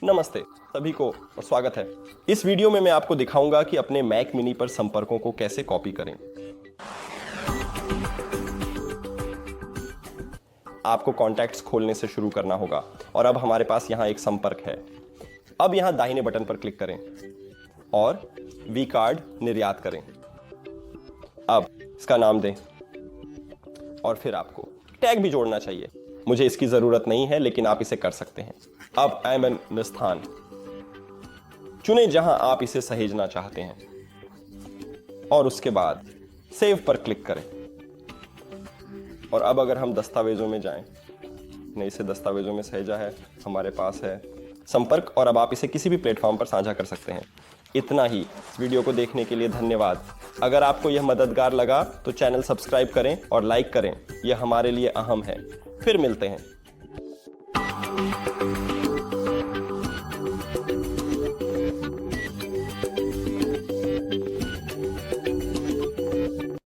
नमस्ते सभी को और स्वागत है। इस वीडियो में मैं आपको दिखाऊंगा कि अपने मैक मिनी पर संपर्कों को कैसे कॉपी करें। आपको कॉन्टैक्ट्स खोलने से शुरू करना होगा और अब हमारे पास यहां एक संपर्क है। अब यहां दाहिने बटन पर क्लिक करें और वी कार्ड निर्यात करें। अब इसका नाम दें और फिर आपको टैग भी जोड़ना चाहिए। मुझे इसकी जरूरत नहीं है लेकिन आप इसे कर सकते हैं। अब एमएन स्थान चुनें जहां आप इसे सहेजना चाहते हैं और उसके बाद सेव पर क्लिक करें। और अब अगर हम दस्तावेजों में जाएं, ने इसे दस्तावेजों में सहेजा है, हमारे पास है संपर्क और अब आप इसे किसी भी प्लेटफॉर्म पर साझा कर सकते हैं। इतना ही। इस वीडियो को देखने के लिए धन्यवाद। अगर आपको यह मददगार लगा तो चैनल सब्सक्राइब करें और लाइक करें, यह हमारे लिए अहम है। फिर मिलते हैं।